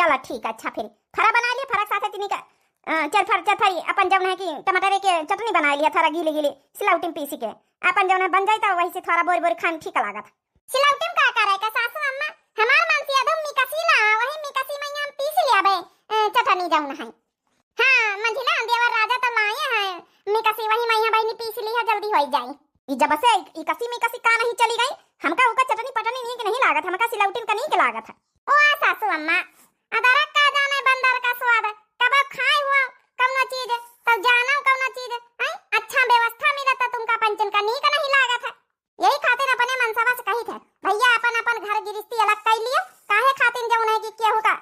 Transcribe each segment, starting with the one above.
चला ठीक, अच्छा फिर फरा बना लिया, फरा साथे तिनी का चरफरी अपन जौन है कि टमाटर के चटनी बना लिया, थोड़ा गीले गीले सिलौटी में पीसी के अपन जौन बन जाता वही से थोड़ा बोर बोर खान ठीक लागत। सिलौटी में का करे का सासू अम्मा हमार मन से अदम मिकसी ला वही मिकसी में हम पीस लिया बे चटनी जौन है। हां मंझिला देवर राजा तो लाए है मिकसी वही मैया बहनी पीस ली है, जल्दी हो जाए। ई जब से ई कसी मिकसी का नहीं चली गई हमका उका चटनी पटनी नहीं लागत, हमका सिलौटी का नहीं के लागत है। ओ सासू अम्मा अदरक का जाने बंदर का स्वाद कब खाए हुआ कौना चीज तब जाना कौना चीज है, अच्छा व्यवस्था मिलता तुमका पंचन का नहीं लागत है। यही खातिर अपने मनसवा से कही थे भैया अपन अपन घर गिरस्ती अलग कर लियो, काहे खातिर जौन है कि केहू का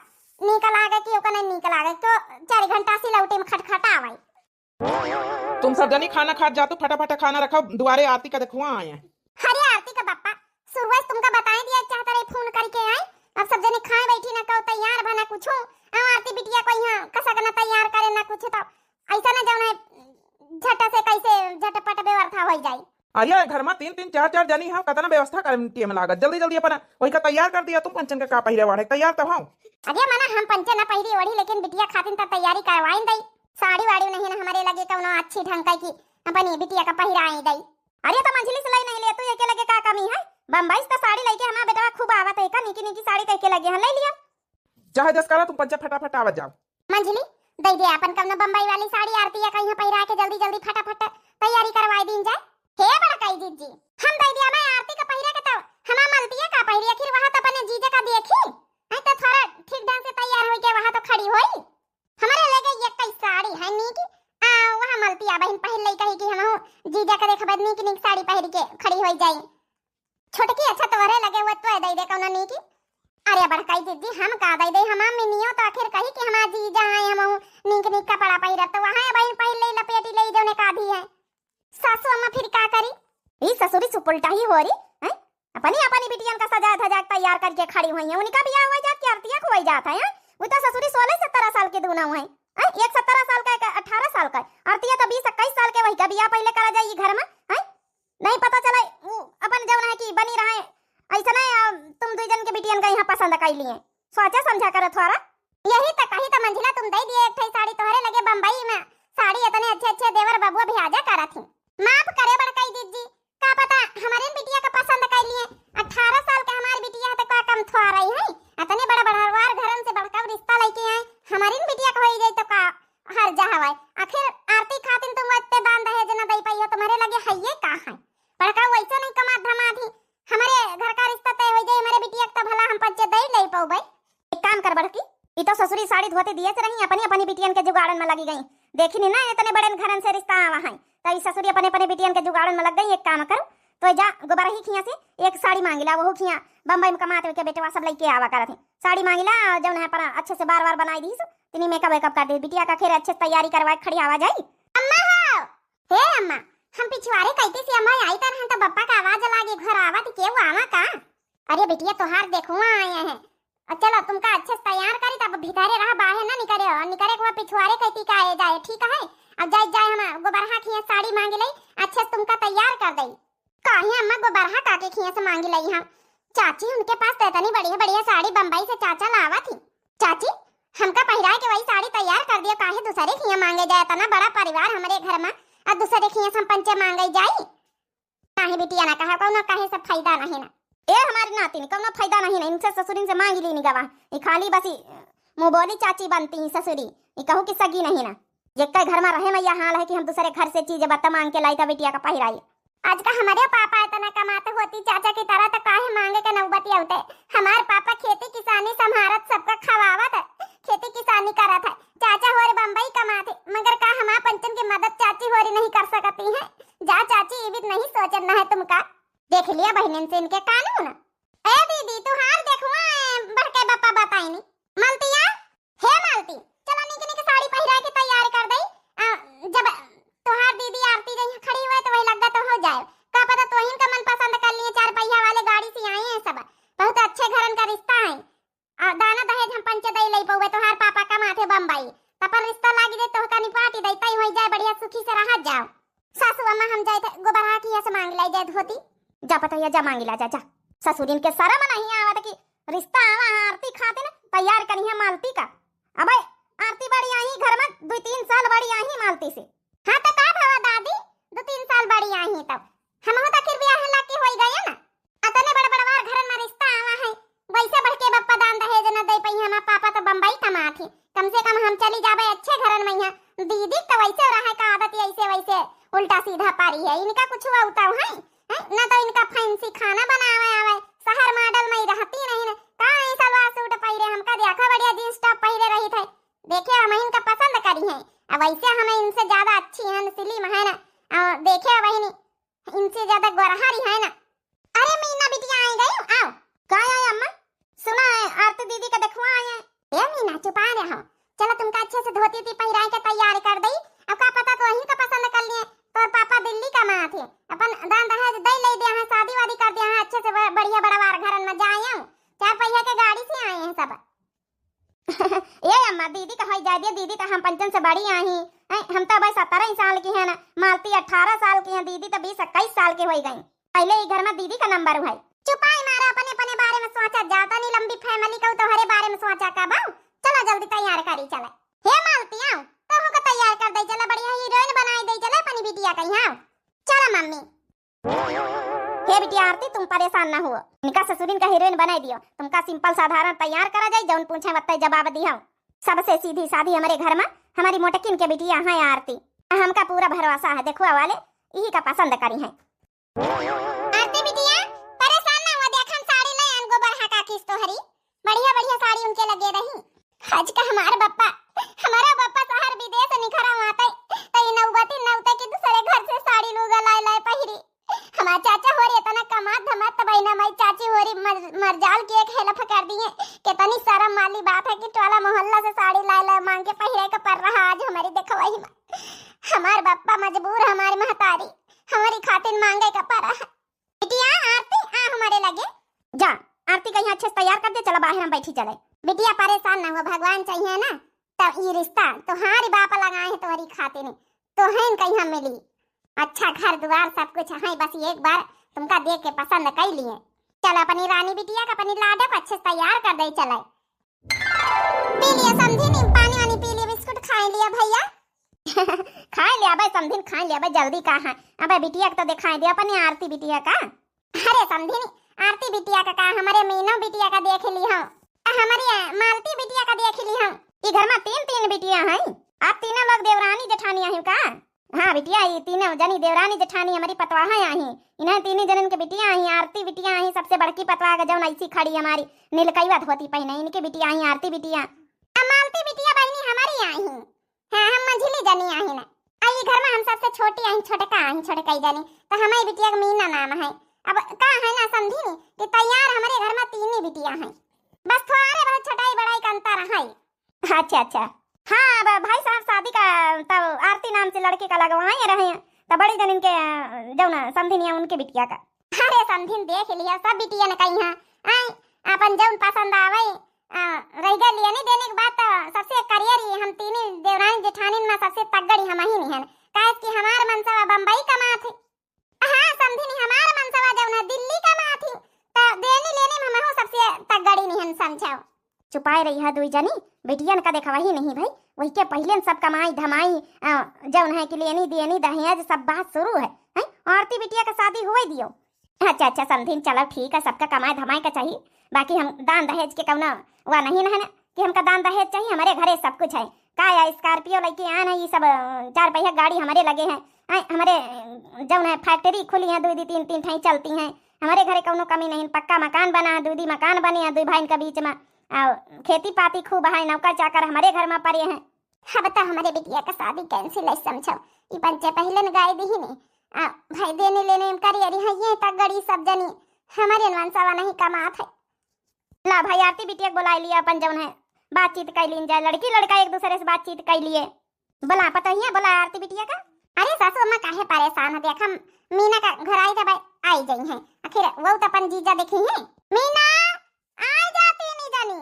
नीक लागे कि ओका नहीं नीक लागे तो 4 घंटा सिलौटी में खटखटावे। तुम सब जनी खाना खा जातो, फटाफट खाना रखो, दुआरे आरती का देखुआ आए हैं। हरे आरती का बापा सुरवात तुमका बताए दिया चाहता रहे फोन करके आए, अब सब जने खाए बैठी ना कहो तैयार बना कुछ आरती बिटिया को यहाँ कसा करना तैयार करे ना कुछ, तो ऐसा ना जौन है झट से कैसे झटपट व्यवस्था हो जाए। अरे घर में 3-3 4-4 जनी हम कतना व्यवस्था करती में लागत, जल्दी जल्दी अपन वही का तैयार कर दिया। तुम पंचन का पहिरे वाड़े तैयार तब हां। अरे मना हम पंचन ना पहिरी ओढ़ी, लेकिन बिटिया खातिर त तैयारी करवाइन दई, साड़ी वाड़ी नहीं ना हमारे लगे कौनो अच्छी ढंग की अपनी बिटिया का पहिराई दई। अरे तो मंझली से लाई नहीं ले तू एके लगे का कमी है, बम्बई से साड़ी लेके हमारा बेटा खूब आवत है का निकी निकी साड़ी तय के लगे हां ले लिया। चाहे दस करा तुम पंचा फटाफट आवत जाओ। मंझली दई दे अपन कौनो बम्बई वाली साड़ी आरती या कहीं पहिरा के जल्दी जल्दी फटाफट तैयारी करवाई दीन जाए। हे बड़काई जीजी हम दई दिया मैं आरती का पहिरा के तो हमा मलतिया का पहिरी, आखिर वहां तो अपने जीजे का देखी है तो थोड़ा ठीक ढंग से तैयार होई के वहां तो खड़ी होई। हमारे लगे ये कई साड़ी है नी की वहां मलतिया बहन पहन लई कही कि हम जीजा का देखबे नी की साड़ी पहन के खड़ी होई जाई। छोटकी अच्छा तोरे लगे वो तो दई दे कौनो नी की। अरे बड़काई जीजी हम का दई दे हमा मिनियो तो आखिर कही कि हमा जीजा आए हम नीक नीक कपड़ा पहिरब तो वहां बहन पहन लई लपेटी लई जौने का दी है। सासू अम्मा फिर का करी, ई ससुरी सुपलटा ही हो रही है, अपनी बिटियन का सजा धजा तैयार करके खड़ी हुई है, उनका बियाह हुआ जात के आरतिया खुई जात है। वो तो ससुरी 16-17 साल के दूना हुए हैं, एक 17 साल का 18 साल का, आरतिया तो 20-21 साल के, वही का बियाह पहले करा जाई घर में है। नहीं पता चला अपन जौन है कि बनी रहे ऐसा नहीं तुम दो जन के बिटियन का यहाँ पसंद कर लिए, सोचा समझा कर थोड़ा। यही तो कही तो मंझिला तुम दे दिए एक साड़ी तोहरे लगे बम्बई में साड़ी इतने अच्छे देवर बबुआ भेजा करा थी। माफ करे बड़काई दीदी का पता हमारे बिटिया का पसंद कर लिए, 18 साल का हमारी बिटिया तो का कम थोड़ा रही है, इतने बड़ा घरन से बड़का रिश्ता लेके आए हमारी बिटिया का हो जाए तो का हर जा हवाई। आखिर आरती खातिर तुम इतने दान दहेज न दई पाई हो, तुम्हारे लगे है ये का है बड़का वैसा नहीं कमा धमा थी हमारे घर का रिश्ता तय हो जाए, हमारे बिटिया का भला हम पंचे दई ले पाऊ भाई। एक काम कर बड़की ई तो ससुरी साड़ी धोते दिए से रही अपनी बिटियन के जुगाड़न में लगी गई, देखी नहीं ना इतने बड़े घरन से रिश्ता आवा है तो ससुरी अपने बिटियन के जुगाड़न में लग गई। एक काम करो तो जा गोबर ही खिया से एक साड़ी मांगिला, वो खिया बम्बई में कमाते के बेटवा सब लेके आवा करत है, साड़ी मांगिला जौन है पर अच्छे से बार बनाई दी तिनी मेकअप वेकअप कर दे बिटिया का, खेर अच्छे से तैयारी करवा खड़ी आवा जाई। अम्मा हो हे अम्मा हम पिछवाड़े कहते से अम्मा आई तरह तो बप्पा का आवाज लागे घर आवत के वो आवा का। अरे बिटिया तोहार देखो आए हैं, चलो तुमका अच्छे से तैयार करी तब भीतरे रहा बाहर ना निकरे को पिछवाड़े कहती का आए जाए ठीक है। अब जाए हम गोबरहा खिया साड़ी मांगे लई अच्छे से तुमका तैयार कर दई। काहे अम्मा गोबरहा काके खिया से मांगे लई हम चाची उनके पास तो इतनी बढ़िया साड़ी बम्बई से चाचा लावा थी, चाची हमका पहिरा के वही साड़ी तैयार कर दियो, काहे दूसरे खिया मांगे जाए, इतना बड़ा परिवार हमारे घर में और दूसरे खिया से पंचे मांगे जाई। काहे बिटिया ना कहा कौनो काहे सब फायदा नहीं ना, ए हमारी नाती कौनो फायदा नहीं ना, इनसे ससुरिन से मांगी ली गवा, ये खाली बसी मुंह बोली चाची बनती ससुरी, ये कहूँ कि सगी नहीं ना, जिसका घर में रहे मैं यह हाल है कि हम दूसरे घर से चीजें बत्ता मांग के लाई था बिटिया का पहिराई। आज का हमारे पापा इतना कमाते होती चाचा की तरह तो काहे मांगे के नौबती होते, हमारे पापा खेती किसानी संभारत सबका खवावत है, खेती किसानी करत है, चाचा होरे बम्बई कमाते मगर का हमारे पंचन की मदद चाची होरी नहीं कर सकती है। जा चाची ये भी नहीं सोचना है तुमका, देख लिया बहनन से इनके कानून। ए दीदी तू हार देखो बड़के बापा बताई नहीं मलतिया हे मलती चलो निके निके साड़ी पहिरा के तैयार कर दई, जब तोहार दीदी आरती जहीं खड़ी हुई तो वही लगा तो हो जाए, का पता तोहिन का मन पसंद कर लिए 4 पहिया वाले गाड़ी से आए हैं सब, बहुत अच्छे घरन का रिश्ता है, दाना दहेज हम पंचे दई लई पउवे तोहार पापा का माथे बम्बई तपर रिश्ता लागी दे तो का निपाटी दई तई हो जाए बढ़िया सुखी से रह जाओ। सासू अम्मा हम जाए थे गोबरहा की से मांग लाई जाए धोती, जा पता या जा मांगी ला जा ससुरिन के शर्म नहीं आवत कि रिश्ता आवा आरती खातिर तैयार करी है मालती का। अबे आरती बड़ी आई घर में 2-3 साल बड़ी आई मालती से। हाँ तो का भावा दादी 2-3 साल बड़ी आई तब हम हो तक ब्याह लाके होई गए ना। अतने बड़ बड़वार घर में रिश्ता आवा है वैसे बढ़ के बप्पा दान दहेज न दे पई। हमार पापा तो बम्बई कमा थे, कम से कम हम चली जाबे अच्छे घर में। यहाँ दीदी तो वैसे रहे का आदत ऐसे वैसे उल्टा सीधा पारी है। इनका कुछ हुआ उताव है ना तो इनका फैंसी खाना बनावे आवे शहर मॉडल में रहती नहीं ना। का सलवार सूट पहरे हमका देखा बढ़िया जींस टॉप पहरे रही थे देखे हम इनका पसंद करी है। अब वैसे हमें इनसे ज्यादा अच्छी है सिलीम है ना और देखे वही इनसे ज्यादा गोरहारी है ना। अरे मीना बिटिया आई गई आओ। का आए अम्मा? सुना है आरती दीदी का देखवा आए। ए मीना चुपा रहो, चलो तुमका अच्छे से धोती थी पहराई के तैयार कर दई। अब का पता तो वहीं का पसंद कर लिए। तोर पापा दिल्ली का मां थे अपन दान दहेज दे ले दिया है शादी वादी कर दिया है अच्छे से बढ़िया बड़वार घर में जाए 4 पहिया के गाड़ी से आए हैं सब। ये अम्मा दीदी का जाए दिया दीदी तो हम पंचन से बड़ी आई हम तो भाई 17 साल की है ना। मालती 18 साल की है, दीदी तो 20-21 साल की हो गई। पहले ही घर में दीदी का नंबर हुआ। चुपाई मारा अपने अपने बारे में सोचा जाता नहीं लंबी फैमिली का तो हरे बारे में सोचा का बाऊ। चलो जल्दी तैयार करी चले। हे मालती आओ तो हमको तैयार कर दे चला बढ़िया हीरोइन बनाई दे चला अपनी बिटिया कहीं आओ। चलो मम्मी। हे बिटिया आरती तुम परेशान ना हो, इनका ससुरिन का हीरोइन बनाई दियो। तुमका सिंपल साधारण तैयार करा जाए जौन पूछे वत्ते जवाब दियो। सबसे सीधी सादी हमारे घर में हमारी मोटकिन के बिटिया है आरती। हमका पूरा भरोसा है देखो वाले यही का पसंद करी है। आरती बिटिया परेशान ना हुआ देख हम साड़ी ले आन गोबर हका किस तो हरी बढ़िया बढ़िया साड़ी उनके लगे रही। आज का हमारा बप्पा शहर विदेश निखरा आते तो नौबती नौते के दूसरे घर से साड़ी लूगा लाए लाए पहिरी। हमारा चाचा हो रे तना कमा धमात बहिना माई चाची हो री मरजाल के एक हेलफ कर दिए। कितनी शर्म वाली बात है कि टोला मोहल्ला से साड़ी लाए लाए मांग के पहिरे का पर रहा आज हमारी देखवाई में। हमार बप्पा मजबूर हमारी महतारी हमारी खातिर मांगे का पर रहा। बिटिया आरती आ हमारे लगे जा आरती कहीं अच्छे से तैयार कर दे चला बाहर हम बैठी चले। बिटिया परेशान ना हो भगवान चाहिए ना तब ये रिश्ता तुम्हारी बाप लगाए है तुम्हारी खातिर तो है कहीं हम मिली अच्छा घर द्वार सब कुछ है बस एक बार तुमका देख के पसंद कर लिए। चल अपनी रानी बिटिया का अपनी लाडक अच्छे से तैयार कर दे चले। पी लिया समझी नहीं पानी वानी पी लिया बिस्कुट खा लिया भैया। खा लिया भाई समझी खा लिया भाई जल्दी कहा अब बिटिया को तो दिखाई दिया अपनी आरती बिटिया का। अरे समझी नहीं आरती बिटिया का हमारे मीनो बिटिया का देख ली हम हमारी मालती बिटिया का देख ली हम। ये घर में 3 बिटिया हैं आप तीनों लोग देवरानी जेठानियां हैं का? हाँ बिटिया ये तीनों जनी देवरानी जेठानी हमारी पतवाहा आई इन्हें 3 जनन के बिटिया आई आरती बिटिया आई सबसे बड़की पतवाह का जौन ऐसी खड़ी हमारी नीलकईवा धोती पहने इनके बिटिया आई आरती बिटिया। मालती बिटिया बहनी हमारी आई हाँ हम मंझली जनी आई ना आई घर में हम सबसे छोटी आई छोटका जनी तो हमारी बिटिया का मीना नाम है। अब का है ना समझी नहीं कि तैयार हमारे घर में 3 बिटिया हैं बस थोड़े बहुत छटाई बड़ाई का अंतर है। अच्छा हाँ भाई साहब शादी का तब आरती नाम से लड़के का लगवाए रहे हैं तब बड़ी जन इनके जौन समधिन उनके बिटिया का। अरे समधिन देख लिया सब बिटिया ने कही है अपन जौन पसंद आवे रह गया लिया नहीं देने के बाद तो सबसे करियर ही हम 3 देवरानी जेठानी में सबसे तगड़ी हम ही नहीं है काहे कि हमार मनसवा बम्बई कमा थे। हाँ समझी हमार मनसवा जौन दिल्ली कमा थी तो देने लेने में हम सबसे तगड़ी नहीं हम समझाओ। चुपाए रही है 2 जनी बेटियन का देखा वही नहीं भाई वही के पहले सब कमाई धमाई जौन है कि लेनी देनी दहेज सब बात शुरू है आरती बिटिया का शादी हुए दियो। अच्छा समझी चलो ठीक है सबका कमाई धमाई का चाहिए बाकी हम दान दहेज के कौना वह नहीं है ना कि हमका दान दहेज चाहिए हमारे घरे सब कुछ है का या स्कॉर्पियो लेके आना ये सब 4 पहिया गाड़ी हमारे लगे हैं हमारे जौन है फैक्ट्री खुली है 2-3 ठाई चलती हैं हमारे घरे कौनो कमी नहीं पक्का मकान बना है 2 मकान बने हैं 2 भाई के बीच में खेती पाती खूब है नौकर चाकर हमारे घर में पड़े हैं। हाँ बता हमारे बिटिया का शादी कैंसिल है समझो ये पंचे पहले न गाय दी ही नहीं भाई देने लेने में करी अरे हाँ ये तक गड़ी सब जनी हमारे मनसावा नहीं कमात है। ला भाई आरती बिटिया को बुला लिया अपन जौन है बातचीत कर लीन जाए लड़की लड़का एक दूसरे से बातचीत कर लिए बोला पता ही है बोला आरती बिटिया का। अरे सासू अम्मा काहे परेशान है देखा मीना का घर आई था भाई आई गई है आखिर वो तो अपन जीजा देखी है मीना आ जाती नहीं जानी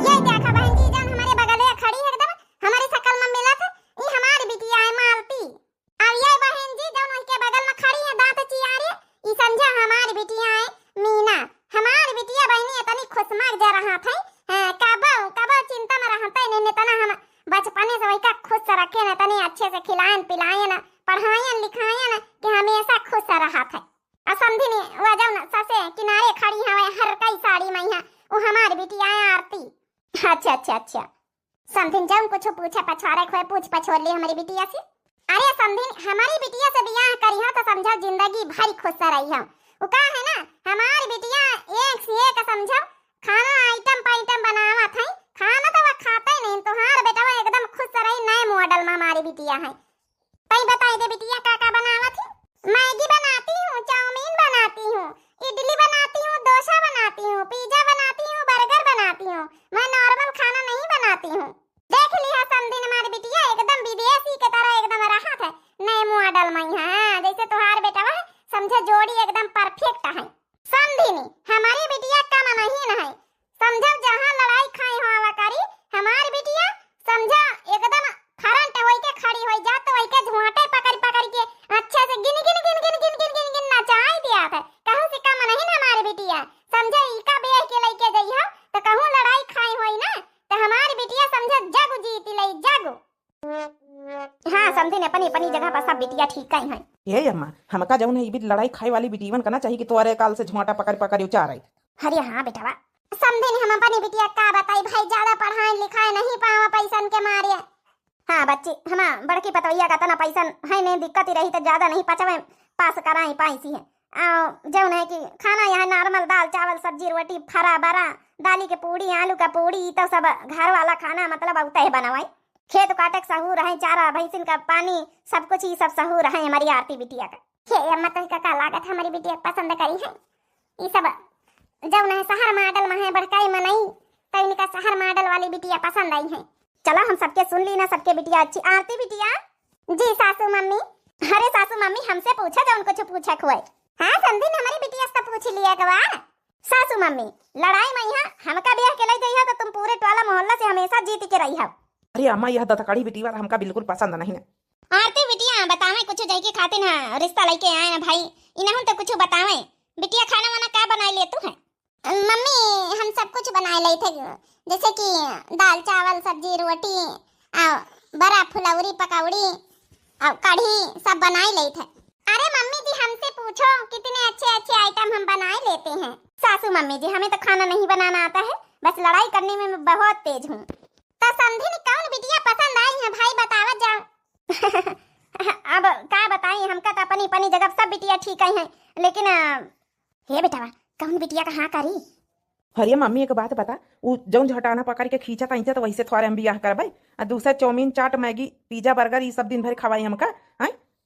ये देखा बहन जी जान हमारे बगल में खड़ी है एकदम हमारी शकल में मिला था ये हमारी बिटिया है मालती अब ये बहन जी जान उनके बगल में खड़ी है दांत चियारे ये समझा हमारी बिटिया है मीना हमारी बिटिया जा रहा था कब चिंता में रहता है ने तना हम बचपने से वही का खुश से रखे न तने अच्छे से खिलायन पिलायन पढ़ायन लिखायन कि हमेशा खुश रहा था समझी ने वो जाओ ना ससे किनारे खड़ी है हर कई साड़ी में है वो हमारी बिटिया आरती। अच्छा समझिन जाऊं कुछ पूछे पछवारे खोए पूछ पछोर ली हमारी बिटिया से। अरे समझिन हमारी बिटिया से बियाह करी हो तो समझो जिंदगी भर खुश रही हो वो का है ना हमारी बिटिया एक से एक समझो खाना आइटम पर आइटम बनावा था खाना तो वो खाता ही नहीं तुम्हारा बेटा वो एकदम खुश रही नए मॉडल में हमारी बिटिया है। कहीं बताई दे बिटिया का बनावा थी। मैगी बनाती हूँ चाउमीन बनाती हूँ इडली बनाती हूँ डोसा बनाती हूँ पिज्जा बनाती हूँ बर्गर बनाती हूँ मैं नॉर्मल खाना नहीं बनाती हूँ। देख लिया समझी हमारी बिटिया एकदम विदेशी के तरह एकदम रहा था नए मॉडल में है जैसे तुम्हारे बेटा वह समझे जोड़ी एकदम परफेक्ट है। समझी नहीं हमारी बिटिया कम नहीं है समझो जहाँ लड़ाई खाई हो आवाकारी हमारी बिटिया समझा एकदम करंट होई के खड़ी होई जात होई के झोंटे पकड़ के अच्छे से गिन नचाई दिया था कहूं से कम नहीं ना हमारी बिटिया समझे इका बेह के लेके गई हो तो कहूं लड़ाई खाई होई ना तो हमारी बिटिया समझे जग जीती लई जग। हां समझे ने अपनी जगह पर सब बिटिया ठीक ही है। ये अम्मा हमका जौन है ई लड़ाई खाई वाली बिटीवन करना चाहिए कि तोरे काल से झोंटा पकड़ उचार आई। अरे हां बेटा समझे ने हम अपनी बिटिया का बताई भाई ज्यादा पढ़ाई लिखाई नहीं पावा पैसन के मारे। हाँ बच्ची हम बड़की पतवैया का तना पैसा है नहीं दिक्कत ही रही तो ज्यादा नहीं पचवे पास कराई पाई है जौन है कि खाना यहाँ नॉर्मल दाल चावल सब्जी रोटी फरा बरा दाली के पूड़ी आलू का पूड़ी तो सब घर वाला खाना मतलब उतना ही बनवाई खेत काटे सहूर है चारा भैंसिन का पानी सब कुछ ही सब सहूर है हमारी आरती बिटिया का। अम्मा तो का लागत हमारी बिटिया पसंद करी है ये सब जौन है शहर मॉडल में है बड़काई में नहीं तो इनका शहर मॉडल वाली बिटिया पसंद आई है। चलो हम सबके सुन ली ना सबके बिटिया अच्छी आरती बिटिया। जी सासू मम्मी। अरे सासू मम्मी हमसे पूछा जो उनको पूछा खुआई। हाँ समझी हमारी बिटिया से पूछ लिया गवा। सासू मम्मी लड़ाई में यहाँ हमका ब्याह के लिए गई तो तुम पूरे टोला मोहल्ला से हमेशा जीत के रही हो। अरे अम्मा यह दतकड़ी बिटीवा हमका बिल्कुल पसंद नहीं है। आरती बिटिया बतावे कुछ जाई के खाते ना रिश्ता लेके आए ना भाई इन्हें तो कुछ बतावे बिटिया खाना वाना क्या बनाई ले तू है। मम्मी हम सब कुछ बनाए ले थे जैसे कि दाल चावल सब्जी रोटी बड़ा फुलौरी पकौड़ी और कढ़ी सब बनाए ले थे। अरे मम्मी जी हमसे पूछो कितने अच्छे आइटम हम बनाए लेते हैं। सासू मम्मी जी हमें तो खाना नहीं बनाना आता है बस लड़ाई करने में मैं बहुत तेज हूँ। तो समझी नहीं कौन बिटिया पसंद आई है भाई बतावा जाओ। अब क्या बताएं हमका तो अपनी जगह सब बिटिया ठीक ही हैं लेकिन हे बेटा कौन बिटिया का हाँ करी। अरे मम्मी एक बात बता वो जौन झटाना पकड़ के खींचा था तो वैसे थोड़े हम बियाह करवाई और दूसरा चाउमीन चाट मैगी पिज्जा बर्गर ये सब दिन भर खवाई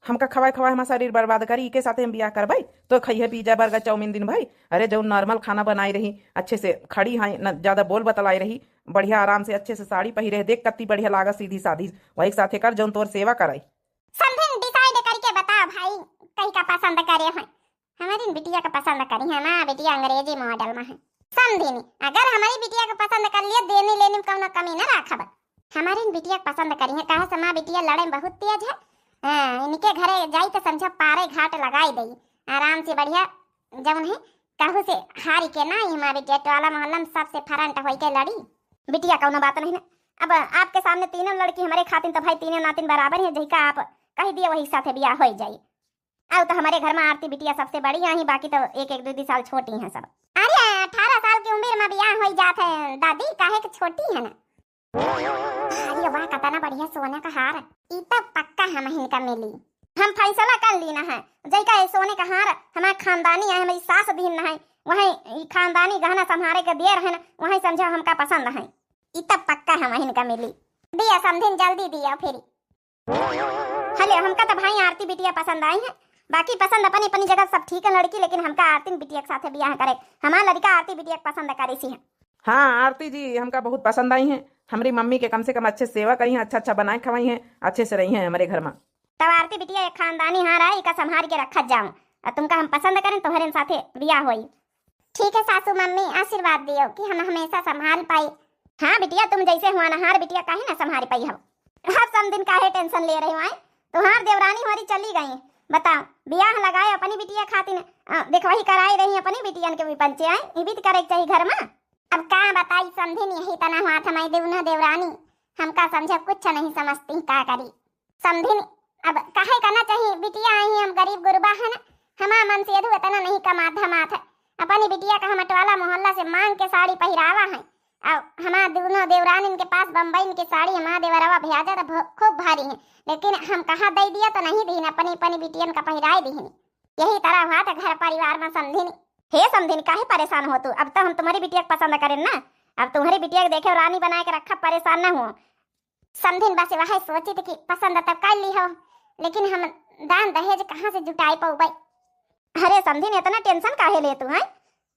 हमका खवाए हमारा शरीर बर्बाद करी के साथ हम बियाह करवाई तो खाइए पिज्जा बर्गर चाउमीन दिन भाई। अरे जो नॉर्मल खाना बनाई रही अच्छे से खड़ी है न ज्यादा बोल बतलाई रही बढ़िया आराम से अच्छे से साड़ी पही रहे देख कत्ती बढ़िया लागत सीधी साधी वही साथे कर जौन तोर सेवा कराई। समझन डिसाइड करके बता भाई कहीं का पसंद करे है हमारी बिटिया का पसंद करी है ना बिटिया अंग्रेजी मॉडल में है समझी नहीं अगर हमारी बिटिया को पसंद कर लिया देने लेने में कौन कमी न रखब हमारी बिटिया को पसंद करी है कहा से माँ बिटिया लड़े में बहुत तेज है। इनके घरे जाई तो समझो पारे घाट लगाई दई आराम से बढ़िया जौन है कहू से हारी के ना हमारी बिटिया टोला मोहल्ला में सबसे फरंट होई के लड़ी बिटिया कौन बात नहीं ना। अब आपके सामने तीनों लड़की हमारे खातिन तो भाई तीनों नातिन बराबर है जैका आप कह दिए वही साथे बियाह हो जाए। अब तो हमारे घर में आरती बिटिया सबसे बड़ी है बाकी तो एक दो साल छोटी हैं सब। अरे 18 साल की उम्र में बियाह हो जाते हैं दादी काहे के छोटी है ना। अरे वाह कितना बढ़िया सोने का हार ई तो पक्का हम इनका मिली हम फैसला कर ली ना है जैका सोने का हार हमारे खानदानी है हमारी सास दीन है वही खानदानी गहना संभारे के दिए रहे ना वही समझो हमका पसंद है ई तो पक्का हम इनका मिली दिया समझिन जल्दी दिया फिर। हले हमका तो भाई आरती बिटिया पसंद आई है बाकी पसंद अपनी जगह सब ठीक है लड़की लेकिन हमका आरती बिटिया के साथ बियाह करे हमारा लड़का आरती बिटिया पसंद करे सी है। हाँ आरती जी हमका बहुत पसंद आई हैं हमारी मम्मी के कम से कम अच्छे सेवा करी हैं अच्छा बनाए खवाई हैं अच्छे से रही हैं हमारे घर में। तब आरती बिटिया एक खानदानी हार है इका संभाल के रखा जाऊं और तुमका हम पसंद करें तो हरे साथे बियाह होई। ठीक है सासू मम्मी आशीर्वाद दियो कि हम हमेशा संभाल पाई। हाँ बिटिया तुम जैसे हुआ ना हार बिटिया काहे ना संभाल पाई हम अब सम दिन काहे टेंशन ले रही हूँ तुम्हार देवरानी हमारी चली गई बताओ बियाह लगाए अपनी बिटिया खातिर देखवाही कराई रही अपनी बिटियन के भी पंचे आए ये भी करे चाहिए घर में अब का बताई समझे नहीं, यही तना हुआ था मैं देवना देवरानी, हमका समझे कुछ नहीं समझती का करी समझे नहीं। अब काहे करना चाहिए, बिटिया आई हम गरीब गुरबा है ना, हमारा मन से यदु इतना नहीं कमाता माथा, अपनी बिटिया का हम अटवाला मोहल्ला से मांग के साड़ी पहरावा है। अब हमारा दोनों देवरान इनके पास बम्बई इनकी साड़ी हमारा देवरवा भेजा तो खूब भारी है, लेकिन हम कहा दे दिया तो नहीं दी, अपनी अपनी बिटियन का पहराए दी। यही तरह हुआ था घर परिवार में समझी नहीं। हे समझी नहीं काहे परेशान हो तू, अब तो हम तुम्हारी बिटिया को पसंद करें ना, अब तुम्हारी बिटिया को देखे रानी बना के रखा, परेशान ना हो समझी। बस वही सोची थी कि पसंद तब कर ली हो, लेकिन हम दान दहेज कहाँ से जुटाई पाऊ भाई। अरे समझी नहीं इतना टेंशन काहे ले तू है,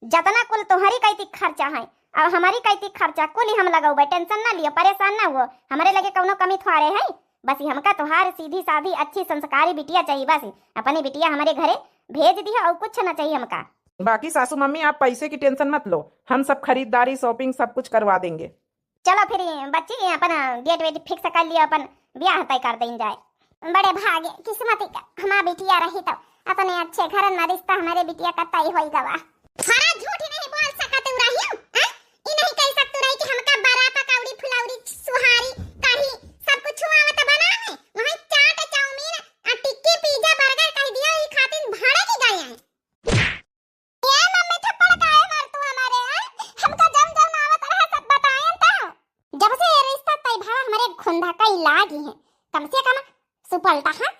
जतना कुल तुम्हारी कैती खर्चा है और हमारी कैती खर्चा कुल ही हम लगाऊ भाई, टेंशन ना लियो, परेशान ना हो, हमारे लगे कौनो कमी थोड़े है। बस हमका तुहार सीधी साधी अच्छी संस्कारी बिटिया चाहिए, बस अपनी बिटिया हमारे घरे भेज दी और कुछ ना चाहिए हमका। बाकी सासू मम्मी आप पैसे की टेंशन मत लो, हम सब खरीदारी शॉपिंग सब कुछ करवा देंगे। चलो फिर बच्ची अपन डेट वेट फिक्स कर लिया, अपन ब्याह तय कर दें जाए। बड़े भाग्य किस्मत हमारा बिटिया रही तो अपने अच्छे घर में रिश्ता हमारे बिटिया का तय होई गवा। सारा झूठ नहीं बोल सकत रही हूं, ई नहीं कह सकत रही कि हमका बारात कौड़ी फुलौरी सुहारी कढ़ी सब कुछ छुआवत बना है, वही चाट चाउमीन और टिक्की पिज्जा बर्गर कह दिया, ई खातिर भाड़े की गए हैं। ये मम्मी थप्पड़ काहे मार तू हमारे, हमका जम जम आवत रहा सब बताएं तो। जब से ये रिश्ता तय भा हमारे खुंधा का इलाज है, कम से कम सुपलटा है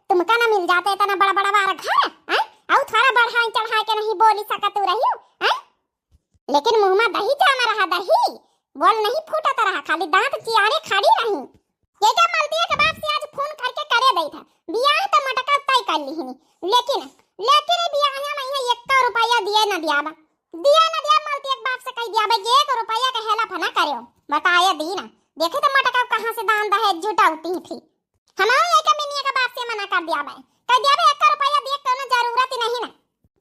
तुमका ना मिल जाते इतना बड़ा बड़ा बार घर है और थोड़ा बढ़ाई चढ़ा के नहीं बोली सकत रही है, लेकिन मुंह में दही जाम रहा, दही बोल नहीं फूटत रहा, खाली दांत चियारे खड़ी रही। ये क्या मलतिया के बाप से आज फोन करके करे दई था, बियाह तो मटका तय कर ली ही, लेकिन बियाह में यहाँ 1 रुपया दिए ना दिया मलतिया के बाप से कह दिया भाई 1 रुपया का हेला फना करो, बताया दी ना, देखे तो मटका कहाँ से दान दहेज जुटाती थी। हमारे ये कमीनिया का बाप से मना कर दिया भाई, कह दिया भाई 1 रुपया दिए कोनो जरूरत ही नहीं ना।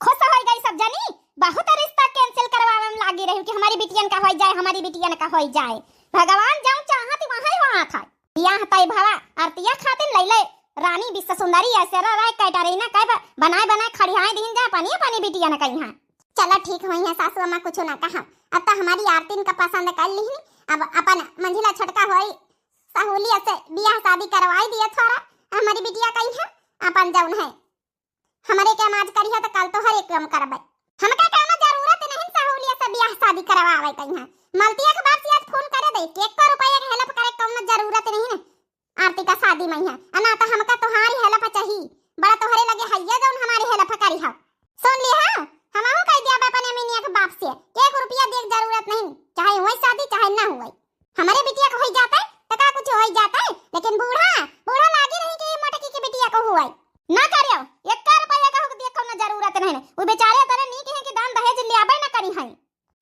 खुश हो गई सब जनी, बहुत रिश्ता कैंसिल करवाने में लागी रही कि हमारी बिटियन का हो जाए, हमारी बिटियन का हो जाए। भगवान जाऊं चाहती वहां ही वहां था, बियाह तय भवा आरतिया खातिर ले ले रानी विश्व सुंदरी ऐसे राय कैटरीना कह बनाए खड़ियाए दिन जा पानी बिटियन का यहाँ। चलो ठीक हुई है सासू अम्मा कुछ ना कहा, अब तो हमारी आरतीन का पसंद कर ली, अब अपन मंझिला छटका होई सहूलियत से बियाह शादी करवाई दिया, थोड़ा हमारी बिटिया कही है अपन जौन है हमारे के माज करी है तो कल तो हर एक काम करबै, हमका कहना जरूरत नहीं सहूलियत से बियाह शादी करवावे कही है। मलतिया के बाप से आज फोन करे दे 1 रुपया के हेल्प करे कोनो जरूरत नहीं ना, आरती का शादी में है अना तो हमका तोहारी हेल्प चाहिए, बड़ा तोहरे लगे हैया जौन हमारी हेल्प करी है। सुन ली है हमहु कह दिया अपने मिनिया के बाप से 1 रुपया दे के जरूरत नहीं, चाहे हुई शादी चाहे ना हुई, हमारे बिटिया को हो जाता है तो का कुछ हो जाता है, लेकिन बूढ़ा लागी नहीं कि मटकी की बिटिया को हुआ ना करियो 1 रुपया का हो दिया कोनो जरूरत नहीं, वो बेचारे तरह नीक है कि दान दहेज लियाबे ना करी है।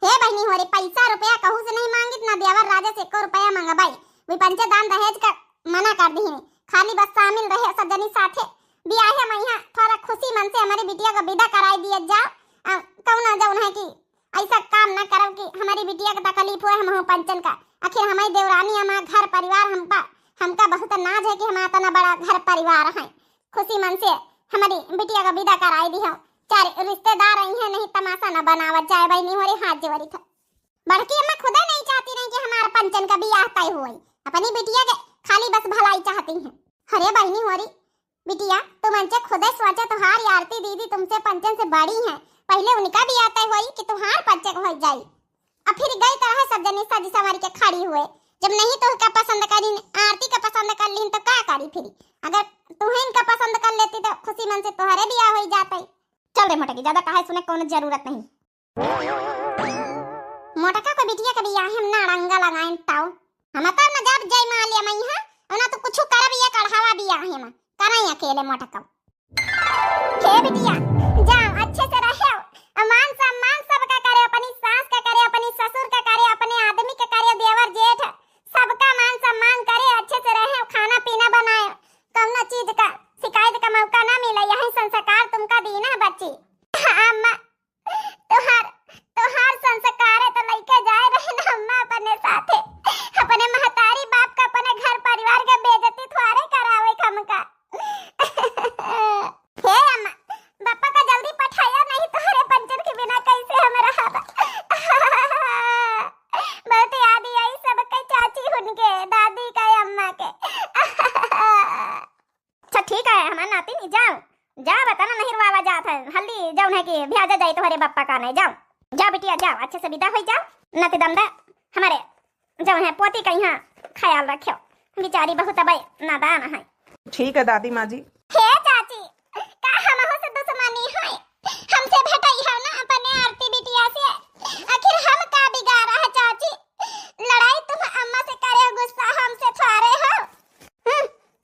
हे बहनी हो रे पैसा रुपया कहू से नहीं मांगित ना देवर राजा से 1 रुपया मांगबाई, वे पंचे दान दहेज का मना कर दी, खाली बस शामिल रहे सजनी साथे बियाह में यहाँ थोड़ा खुशी मन से हमारी बिटिया का विदा कराई दिया जा, कौना जौन है कि ऐसा काम ना करब कि हमारी बिटिया का तकलीफ हो हम पंचन का, आखिर हमारी देवरानी हमारा घर परिवार हमका बहुत नाज है कि हमारा इतना बड़ा घर परिवार है, खुशी मन से हमारी बिटिया का विदा कराई दी हो, चार रिश्तेदार आई है नहीं तमाशा न बनावत जाए भाई नहीं हो रही हाथ जोड़ी था। बड़की अम्मा खुदा नहीं चाहती नहीं कि हमारा पंचन का बियाह तय हुई, अपनी बिटिया के खाली बस भलाई चाहती हैं। अरे बहनी हो रही बिटिया तुम अंचे खुदा सोचा तुम्हारी आरती दीदी तुमसे पंचन से बड़ी हैं, पहले उनका बियाह तय हुई कि तुम्हार पंचे को हो जाए, अब फिर गई तरह सब जनी सजी सवारी के खड़ी हुए, जब नहीं तो का पसंद करी आरती का पसंद कर ली तो क्या करी, फिर अगर तुम्हें इनका पसंद कर लेती तो खुशी मन से तुम्हारे बियाह हो जाता। चल रे मोटकी ज्यादा कहे सुने कोनो जरूरत नहीं, मोटका को बिटिया के बियाह हम ना रंगा लगाइन ताऊ हम तो न जब जय मालिया मई है ना तो कुछ करब ये कढ़ावा बियाह है में कराई अकेले मोटका। हे बिटिया जा अच्छे से रहो, मान सम्मान सबका करे, अपनी सास का करे, अपनी ससुर का करे, अपने आदमी का करे, देवर जेठ सबका मान सम्मान करे, अच्छे से रहे, खाना पीना बनाए, कौन चीज का शिकायत का मौका ना मिले, यही संस्कार तुमका दीना है बच्ची। अम्मा तोहार संस्कार है तो लेके जाए रहे ना अम्मा अपने साथे, अपने महतारी बाप का अपने घर परिवार का बेइज्जती थोड़े करावे हमका। हे अम्मा बापा का जल्दी पठाया नहीं तो हरे पंचन के बिना कैसे हम रहा। कि जाओ है कि भेजा जाए तुम्हारे बापा का नहीं। जाओ जाओ बिटिया जाओ, अच्छे से विदा हो जाओ, न तो दमदा हमारे जाओ है पोती का यहाँ ख्याल रखो, बेचारी बहुत अब नादान है। ठीक है दादी माँ जी। हे चाची का हम हो से दुश्मनी है, हमसे भटाई है ना अपने आरती बिटिया से, आखिर हम का बिगाड़ा है चाची? लड़ाई तुम अम्मा से करे हो, गुस्सा हमसे थोड़े हो।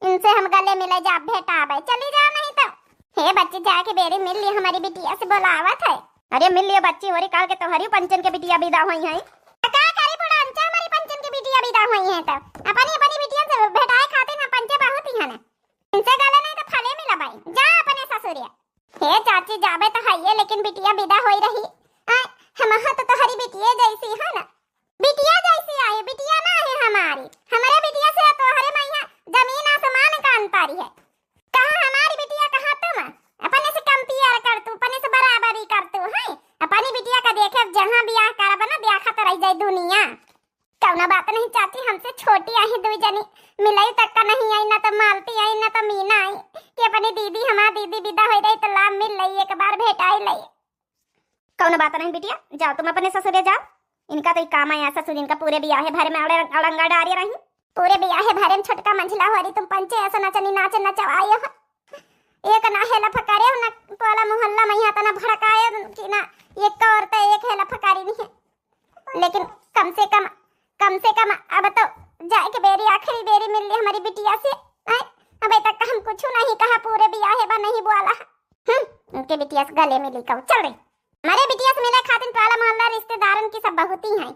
इनसे हम गले मिले जा भेटा भाई, चली जा नहीं तो। हे बच्ची जाके बेरी मिल ली, हमारी बिटिया से बोलावत है। अरे मिल लियो बच्ची, होरी काल के तुम्हारी पंचन के बिटिया विदा हुई है। का करी बुढ़ा अंचा हमारी पंचन के बिटिया विदा हुई है तो अपनी अपनी बिटिया से भेटाए खाते ना पंचे बहुत ही है ना, इनसे गले नहीं तो फले मिला भाई, जा अपने ससुरिया। हे चाची जाबे तो है ये, लेकिन बिटिया विदा होई रही हम तो तुम्हारी बिटिया जैसी है ना, बिटिया जैसी आई, बिटिया ना है हमारी, हमारे बिटिया से तो हरे मैया जमीन आसमान का अंतर है। कहां हमारी बिटिया, कहां तुम? अपने से कंपेयर कर तू, अपने से बराबरी कर तू है, अपनी बिटिया का देखे जहां ब्याह करबा ना ब्याह खतर रह जाए दुनिया। कौना बात नहीं चाची, हमसे छोटी आई दुई जनी, मिलाई तक का नहीं आई, ना तो मालती आई ना तो मीना आई कि अपनी दीदी, हमारी दीदी विदा हो रही तो लाभ मिल रही, एक बार भेटाई लई। कौन बात नहीं बिटिया, जाओ तुम अपने ससुरे जाओ, इनका तो काम आया ससुर, इनका पूरे ब्याह भरे में अड़ंगा डारी रही, पूरे ब्याह भरे में छोटका मंझला हो रही, तुम पंचे ऐसा नचनी नाच नचवाए हो, एक ना हेला फकारे हो ना टोला मोहल्ला में यहाँ तना भड़काए कि ना एक औरत एक हेला फकारी नहीं है। लेकिन कम से कम अब तो जाए के बेरी आखिरी बेरी मिल ली हमारी बिटिया से। अबे तक हम कुछ नहीं कहा, पूरे ब्याह बा नहीं बोला। उनके बिटिया से गले मिली कहो चल रही, हमारे बिटिया से मिले खातिन टोला मोहल्ला रिश्तेदारन की सब बहुत ही हैं।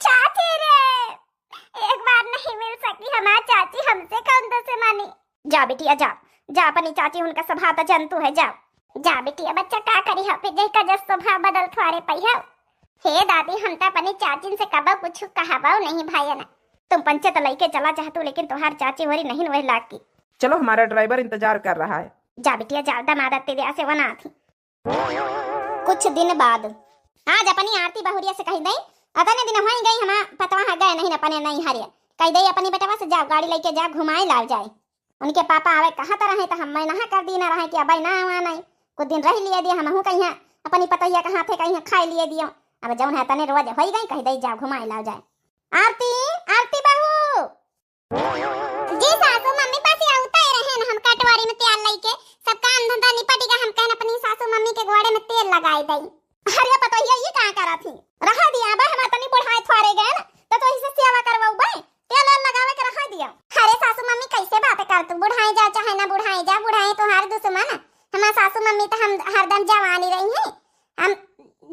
चाची रे एक बार नहीं मिल सकी हमारी चाची, हमसे कौन दुश्मनी। जा बिटिया जा जा, अपनी चाची उनका स्वभाव तो जंतु है, जाओ जा बिटिया, बच्चा का करी हो पे का जस स्वभाव बदल थोड़े पई हो। हे दादी हम तो अपनी चाचिन से कब कुछ कहाबाओ नहीं भाई ना, तुम पंचे तो लेके चला चाहतू, लेकिन तुम्हार चाची वरी नहीं वही लाग की। चलो हमारा ड्राइवर इंतजार कर रहा है। जा बिटिया जा, दमादत तेरे से वना थी। कुछ दिन बाद आज अपनी आरती बहुरिया से कही दई, अतने दिन वहीं गई, हम पतवा गए नहीं अपने नहीं हरिया, कही दई अपनी बेटवा से जाओ गाड़ी लेके जा घुमाए लाओ जाए। उनके पापा आवे कहाँ तो रहे तो हम नहा कर दी ना रहे कि अब ना आवा नहीं, कुछ दिन रह लिए दिए हम कहीं अपनी पतैया कहाँ थे कहीं खाई लिए दियो, अब जौन है तने रोज हो गई, कही दई जाओ घुमाए लाओ जाए। आरती आरती बहू जी सासू मम्मी पास आउता रहे ना, हम कटवारी में तेल लेके सब काम धंधा निपट गया, हम कहन अपनी सासू मम्मी के गोड़े में तेल लगाई दई। अरे पतैया ये कहां करा थी, रहा दिया बा हम तनी बुढ़ाए थोड़े गए ना तो इसे सेवा करवाऊ बे, तेल लगावे के रहा दिया। अरे सासू मम्मी कैसे बात कर तू, बुढ़ाई जा चाहे ना बुढ़ाई जा, बुढ़ाई तो हर दुश्मन, हमार सासू मम्मी तो हम हरदम जवानी रही है, हम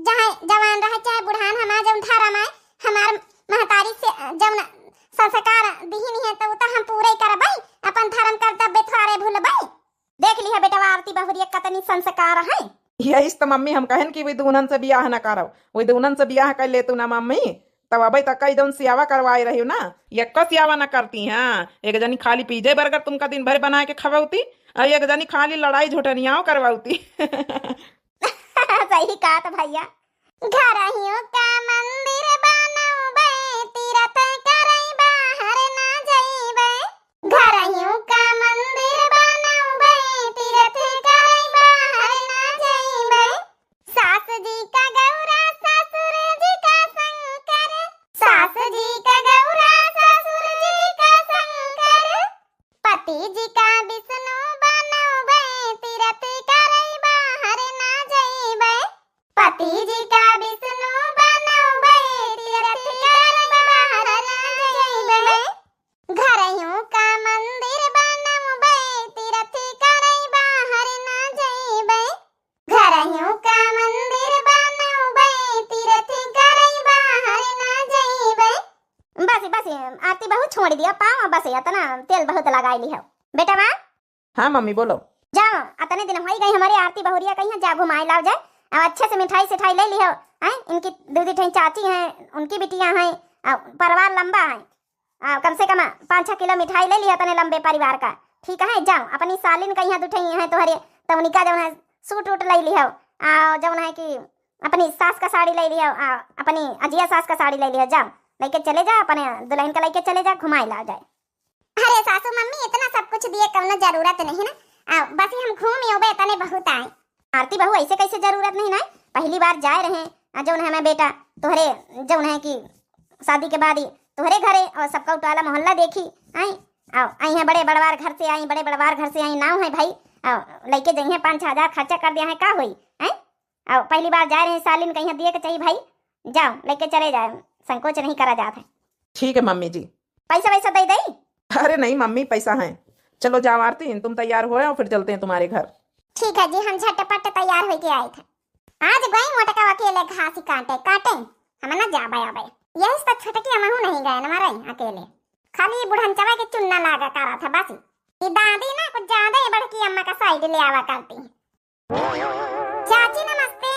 जहां जवान रहे चाहे बुढ़ान, हमार जब धर्म है हमार महतारी से जब संस्कार दीहिन है तो हम पूरे करबई, अपन धर्म कर्तव्य थोड़े भूलबई। देख लिया बेटा आरती बहुरिया कतनी संस्कार है। यही तो मम्मी हम कहन कि वही दुनन से बियाह न करो, वही दुनन से बियाह कर ले तू ना मम्मी, तब अब तक एकदम सियावा करवाए रही हो ना, एक सियावा न करती हैं। एक जनी खाली पिज्जे बर्गर तुमका दिन भर बना के खवाती, और एक जनी खाली लड़ाई झुटनियाओ करवाती। सही कहा तो भैया, घरहियों का मंदिर बनाऊबे, तीरथ करई बाहर ना जाइबे, घरहियों का मंदिर बनाऊबे, तीरथ करई बाहर ना जाइबे, सास जी का गौरा ससुर जी का शंकर, सास जी का गौरा ससुर जी का शंकर, पति जी का विष्णु बनाऊबे, तीरथ करई बाहर ना जाइबे, पति जी का विष्णु बनाऊबे, तीरथ करई बाहर ना जाइबे, घरहियों का मंदिर बनाऊबे, तीरथ करई बाहर ना जाइबे, घरहियों का मंदिर बनाऊबे, तीरथ करई बाहर ना जाइबे। बस आरती बहुत छोड़ दिया पाओ, बस इतना तेल बहुत लगाई ली है बेटा। माँ हाँ मम्मी बोलो। जाओ अतने दिन हो गई हमारी आरती बहुरिया कहीं जा घुमाए लाओ जाए, अब अच्छे से मिठाई सिठाई ले ली हो, इनकी दूधी ठई चाची हैं, उनकी बिटियां हैं, परिवार लंबा है, कम से कम 5-6 किलो मिठाई ले लिया तने लंबे परिवार का, ठीक है। जाओ अपनी सालिन कहीं दुठई है तोहरे, तो उनका जौन है सूट उट ले ली हो, जौन है कि अपनी सास का साड़ी ले लिया, अपनी अजिया सास का साड़ी ले लिया, जाओ लेके चले जा, अपने दुल्हन का लेके चले जा घुमाए ला जाए। अरे सासू मम्मी इतना सब कुछ दिए कौनो जरूरत नहीं ना, बस हम घूम योबे तने बहुत आए। आरती बहू ऐसे कैसे जरूरत नहीं ना, पहली बार जाए रहे जौन है मैं बेटा तोहरे जौन है कि शादी के बाद ही तोहरे घरे और सबका उटाला मोहल्ला देखी आई आई है बड़े बड़वार घर से आई, बड़े बड़वार घर से आई नाव है भाई, लड़के जइहे 5-6 हजार खर्चा कर दिया है का हुई है। और पहली बार जा रहे हैं सालिन कहीं दिए के चाहिए भाई, जाओ लेके चले जाओ, संकोच नहीं करा जाता है। ठीक है मम्मी जी। पैसा वैसा दे दई? अरे नहीं मम्मी पैसा है, चलो जाओ आरती तुम तैयार हो और फिर चलते हैं तुम्हारे घर। ठीक है जी, हम झटपट तैयार होके आए थे। आज गई मोटका अकेले घास काटे काटे हम ना जा भाई आबे, यही तो छटकी हम नहीं गए ना मारे अकेले, खाली बुढ़न चवा के चुन्ना लागा करा था बस। ये दादी ना कुछ ज्यादा ही बड़की अम्मा का साइड ले आवा करती है। चाची नमस्ते।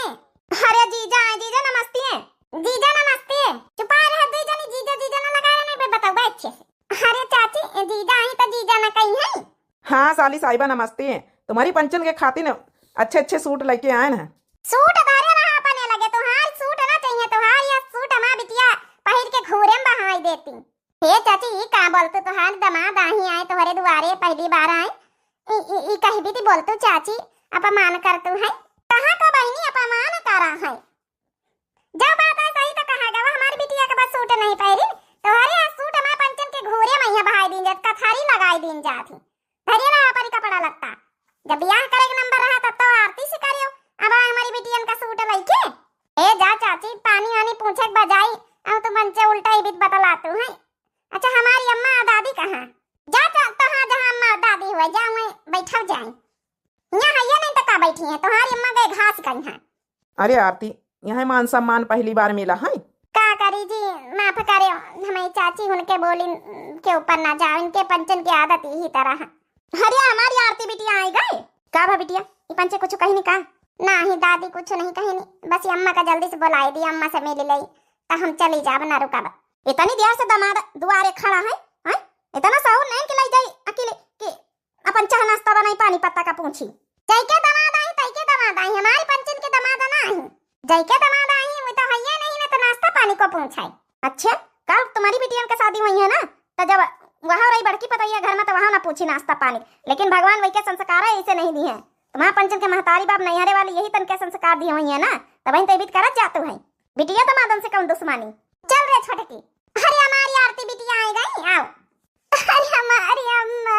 अरे जीजा नमस्ते। जीजा नमस्ते। चुपा रह दे जानी, जीजा ना लगा रहे पे बताओ बे अच्छे से। अरे चाची जीजा आई तो जीजा ना कहीं है। हाँ साली साहिबा नमस्ते, तुम्हारी पंचन के खातिर अच्छे अच्छे सूट लेके आए हैं। सूट धारे रहा अपने लगे तोहार सूट ना चाहिए, तोहार या सूट हमार बिटिया पहिर के घूरे में बहाई देती। हे चाची ई का बोलते तोहार दमाद आही आए तोहरे दुआरे पहली बार आए, ई कही भी बोलतो चाची अपमान करतू है। कहां का बहनी अपमान करा है? जब बात है सही तो कहा गवा हमारी बिटिया के बस सूट नहीं पहिरी, तोहरे सूट हमार पंचन के घूरे में बहाई दिन जात कथारी लगाई दिन जाती। धरे रहा पर कपड़ा लगता, जब ब्याह करे के नंबर रहा तब तो आरती से करियो, अब हमारी बिटियन का सूट लइके। ए जा चाची पानी वानी पूछे बजाई अब तो मंचे उल्टा ही बीत बतलातू है। अच्छा हमारी अम्मा दादी कहाँ? जा तो हाँ जहाँ अम्मा दादी हुए जा मैं बैठा जाए, यहाँ है नहीं तो का बैठी है, तुम्हारी अम्मा गए घास कहीं है। अरे आरती यहाँ मान सम्मान पहली बार मिला है, का करी जी माफ करे, हमारी चाची उनके बोली के ऊपर ना जाओ, इनके पंचन की आदत यही तरह है। अरे हमारी आरती बिटिया आई गए का भा बिटिया, ये पंचे कुछ कही नहीं का? नहीं दादी कुछ नहीं कही नहीं, बस अम्मा का जल्दी से बुलाई दी, अम्मा से मिल लई तो हम चली जाब ना रुका। इतनी देर से दमाद दुआरे खड़ा है, हैं? इतना सहूर नहीं कि लाई जाई अकेले कि अपन चाह नाश्ता बनाई पानी पत्ता का पूछी। जय के दमाद आई हमारी पंचन के दमाद ना आई, जय के दमाद आई वो तो है नहीं ना तो नाश्ता पानी को पूछाई। अच्छा कल तुम्हारी बिटिया की शादी हुई है ना, तो जब वहां रही बड़की पतैया घर में तो वहां ना पूछी नाश्ता पानी, लेकिन भगवान वही के संस्कार ऐसे नहीं दिए हैं। तुम्हारा पंचन के महतारी बाप नैहरे वाली यही तन के संस्कार दिए हुई है ना, तब वही तबियत करत जातू है। बिटिया दमादन से कौन दुश्मनी? चल रे छोटकी। अरे हमारी आरती बिटिया आई गई, आओ। अरे हमारी अम्मा,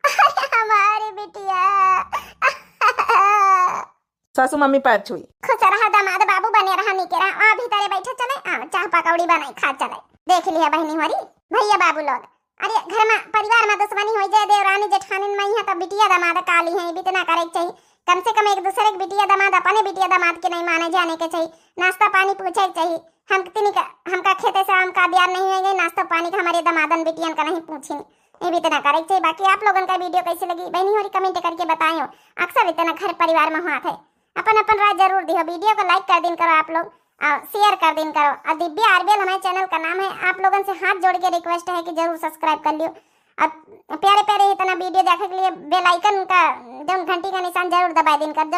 अरे हमारी बिटिया। सासू मम्मी पैर छुई। खुश रहा दामाद बाबू बने रहा निके रहा, अभी तारे बैठे चले आओ चाह पकौड़ी बनाई खा चले। देख लिया बहनी हमारी भैया बाबू लोग, अरे घर में परिवार में दुश्मनी हो जाए, देवरानी जेठानी में है तब बिटिया दामाद काली है, भी इतना करे चाहिए। कम से कम एक दूसरे के बिटिया दामाद अपने बिटिया दामाद के नहीं माने जाने के चाहिए, नाश्ता पानी पूछे चाहिए। हमका खेते से हमका ब्याह नहीं है, नाश्ता पानी का हमारे दमादन बिटियन का नहीं पूछी, ये भी इतना करे चाहिए। बाकी आप लोगों का वीडियो कैसी लगी बहनी हो कमेंट करके बताएं। अक्सर इतना घर परिवार में हाथ है, अपन राय जरूर दियो। वीडियो को लाइक कर दिन करो आप लोग, शेयर कर दिन करो। और दिव्या आरबीएल हमारे चैनल का नाम है, आप लोगों से हाथ जोड़ के रिक्वेस्ट है कि जरूर सब्सक्राइब कर लियो। अब प्यारे प्यारे इतना वीडियो देखने के लिए बेल आइकन का जो घंटी का निशान जरूर दबा दिन कर।